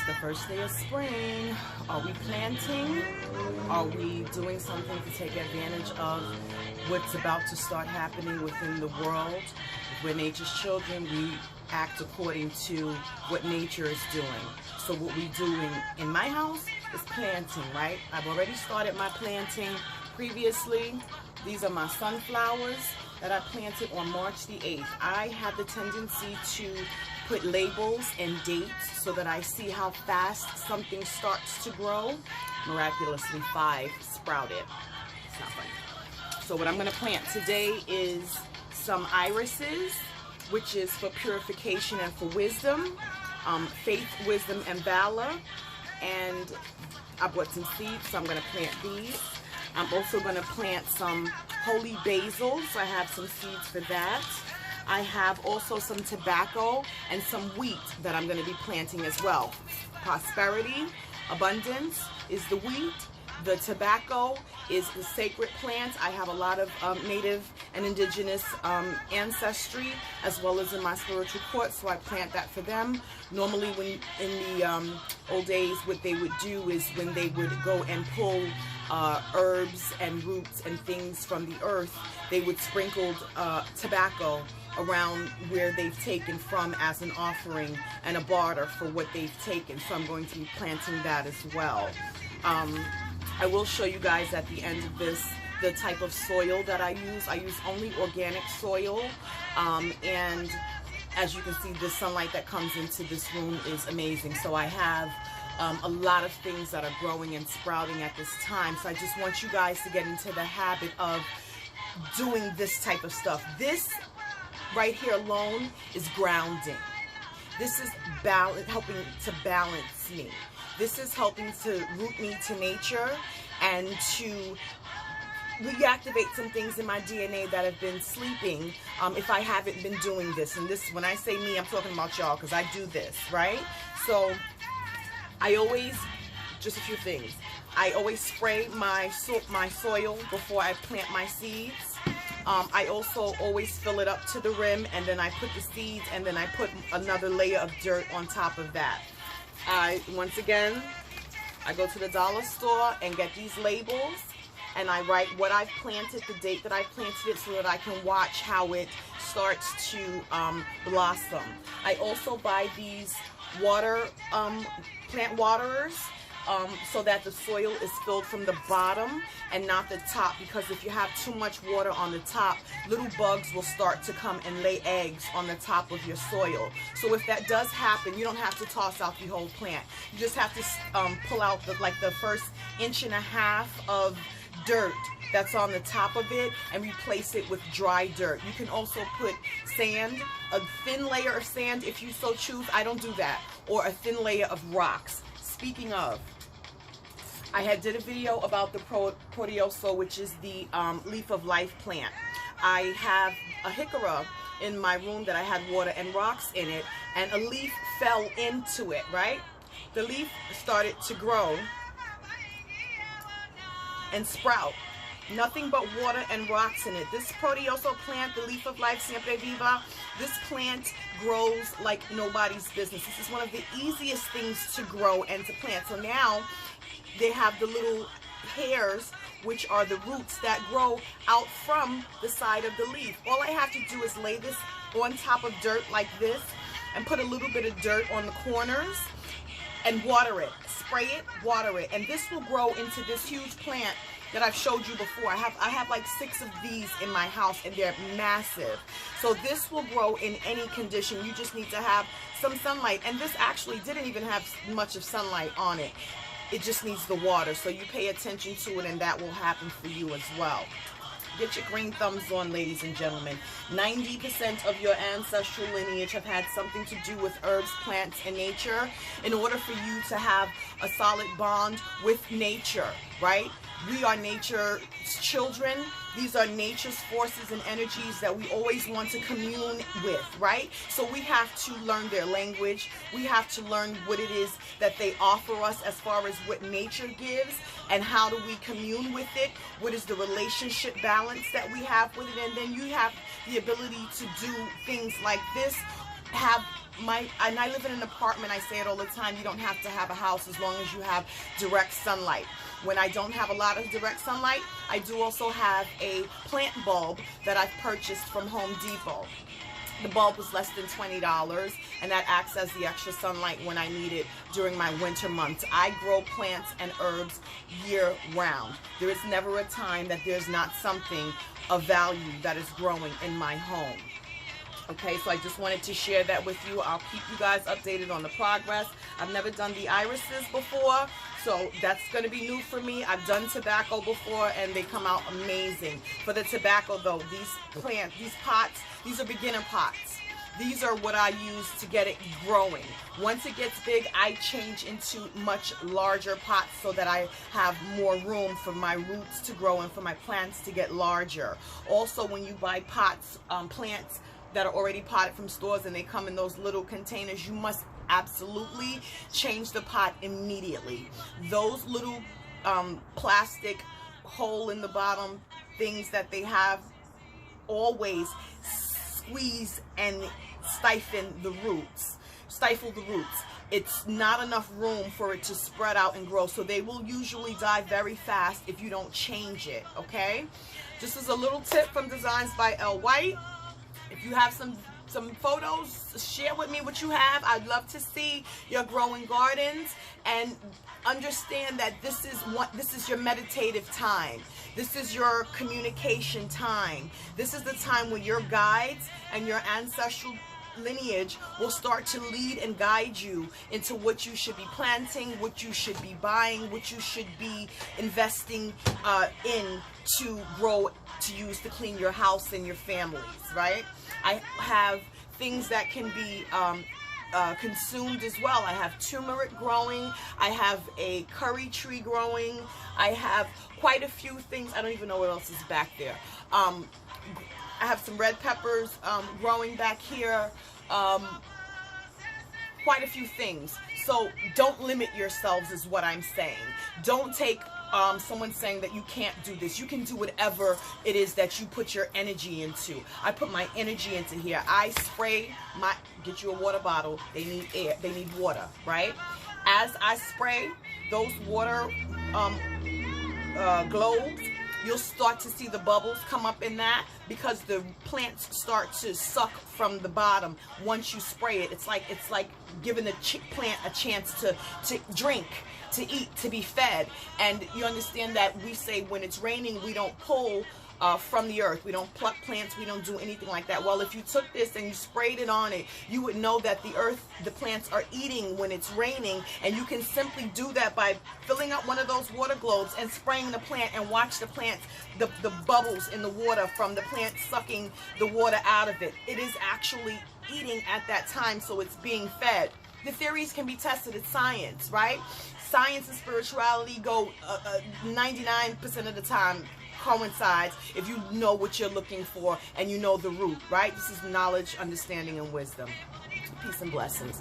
the first day of spring. Are we planting? Are we doing something to take advantage of what's about to start happening within the world? If we're nature's children, we act according to what nature is doing. So what we're doing in my house is planting, right? I've already started my planting previously. These are my sunflowers that I planted on March the 8th. I have the tendency to put labels and dates so that I see how fast something starts to grow. Miraculously, 5 sprouted. It's not funny. So what I'm going to plant today is some irises, which is for purification and for wisdom, faith, wisdom, and valor. And I bought some seeds, so I'm going to plant these. I'm also going to plant some holy basil, so I have some seeds for that. I have also some tobacco and some wheat that I'm going to be planting as well. Prosperity, abundance is the wheat. The tobacco is the sacred plant. I have a lot of native and indigenous ancestry as well as in my spiritual court, so I plant that for them. Normally when in the old days, what they would do is when they would go and pull herbs and roots and things from the earth, they would sprinkle tobacco around where they've taken from as an offering and a barter for what they've taken. So I'm going to be planting that as well. I will show you guys at the end of this the type of soil that I use. I use only organic soil, and as you can see, the sunlight that comes into this room is amazing. So I have a lot of things that are growing and sprouting at this time. So I just want you guys to get into the habit of doing this type of stuff. This right here alone is grounding. This is helping to balance me. This is helping to root me to nature and to reactivate some things in my DNA that have been sleeping if I haven't been doing this. And this, when I say me, I'm talking about y'all, because I do this, right? So I always, just a few things, I always spray my soil before I plant my seeds. I also always fill it up to the rim, and then I put the seeds, and then I put another layer of dirt on top of that. Once again, I go to the dollar store and get these labels, and I write what I've planted, the date that I planted it, so that I can watch how it starts to blossom. I also buy these plant waterers, so that the soil is filled from the bottom and not the top, because if you have too much water on the top, little bugs will start to come and lay eggs on the top of your soil. So if that does happen, you don't have to toss out the whole plant. You just have to pull out the first 1.5 inches of dirt that's on the top of it and replace it with dry dirt. You can also put sand, a thin layer of sand if you so choose. I don't do that. Or a thin layer of rocks. Speaking of, I did a video about the Proteoso, which is the leaf of life plant. I have a hickory in my room that I had water and rocks in it, and a leaf fell into it, right? The leaf started to grow and sprout. Nothing but water and rocks in it. This Proteoso plant, the leaf of life, Siempre Viva, this plant grows like nobody's business. This is one of the easiest things to grow and to plant. So now they have the little hairs, which are the roots that grow out from the side of the leaf. All I have to do is lay this on top of dirt like this and put a little bit of dirt on the corners and water it. Spray it, water it, and this will grow into this huge plant that I've showed you before. I have like 6 of these in my house, and they're massive. So this will grow in any condition. You just need to have some sunlight, and this actually didn't even have much of sunlight on it. It just needs the water, so you pay attention to it, and that will happen for you as well. Get your green thumbs on, ladies and gentlemen. 90% of your ancestral lineage have had something to do with herbs, plants, and nature in order for you to have a solid bond with nature, right? We are nature's children. These are nature's forces and energies that we always want to commune with, right? So we have to learn their language. We have to learn what it is that they offer us as far as what nature gives and how do we commune with it. What is the relationship balance that we have with it? And then you have the ability to do things like this have and I live in an apartment. I say it all the time, you don't have to have a house as long as you have direct sunlight. When I don't have a lot of direct sunlight, I do also have a plant bulb that I've purchased from Home Depot. The bulb was less than $20, and that acts as the extra sunlight when I need it during my winter months. I grow plants and herbs year round. There is never a time that there's not something of value that is growing in my home. Okay, so I just wanted to share that with you. I'll keep you guys updated on the progress. I've never done the irises before, so that's going to be new for me. I've done tobacco before, and they come out amazing. For the tobacco, though, these plants, these pots, these are beginner pots. These are what I use to get it growing. Once it gets big, I change into much larger pots so that I have more room for my roots to grow and for my plants to get larger. Also, when you buy pots, plants that are already potted from stores and they come in those little containers, you must absolutely change the pot immediately. Those little plastic hole in the bottom things that they have always squeeze and stifle the roots. It's not enough room for it to spread out and grow, so they will usually die very fast if you don't change it. Okay, just as a little tip from Designs by Elle White. If you have some photos, share with me what you have. I'd love to see your growing gardens, and understand that this is your meditative time. This is your communication time. This is the time when your guides and your ancestral lineage will start to lead and guide you into what you should be planting, what you should be buying, what you should be investing in to grow, to use to clean your house and your families, right? I have things that can be consumed as well. I have turmeric growing. I have a curry tree growing. I have quite a few things. I don't even know what else is back there. I have some red peppers growing back here. Quite a few things. So don't limit yourselves is what I'm saying. Don't take someone saying that you can't do this. You can do whatever it is that you put your energy into. I put my energy into here. I spray get you a water bottle. They need air. They need water, right? As I spray those water globes, you'll start to see the bubbles come up in that, because the plants start to suck from the bottom once you spray it. It's like giving the plant a chance to drink, to eat, to be fed. And you understand that we say when it's raining, we don't pull from the earth. We don't pluck plants. We don't do anything like that. Well, if you took this and you sprayed it on it, you would know that the plants are eating when it's raining. And you can simply do that by filling up one of those water globes and spraying the plant, and watch the plants, the bubbles in the water from the plant sucking the water out of it. It is actually eating at that time, so it's being fed. The theories can be tested. It's science, right? Science and spirituality go 99% of the time coincides if you know what you're looking for and you know the root, right? This is knowledge, understanding, and wisdom. Peace and blessings.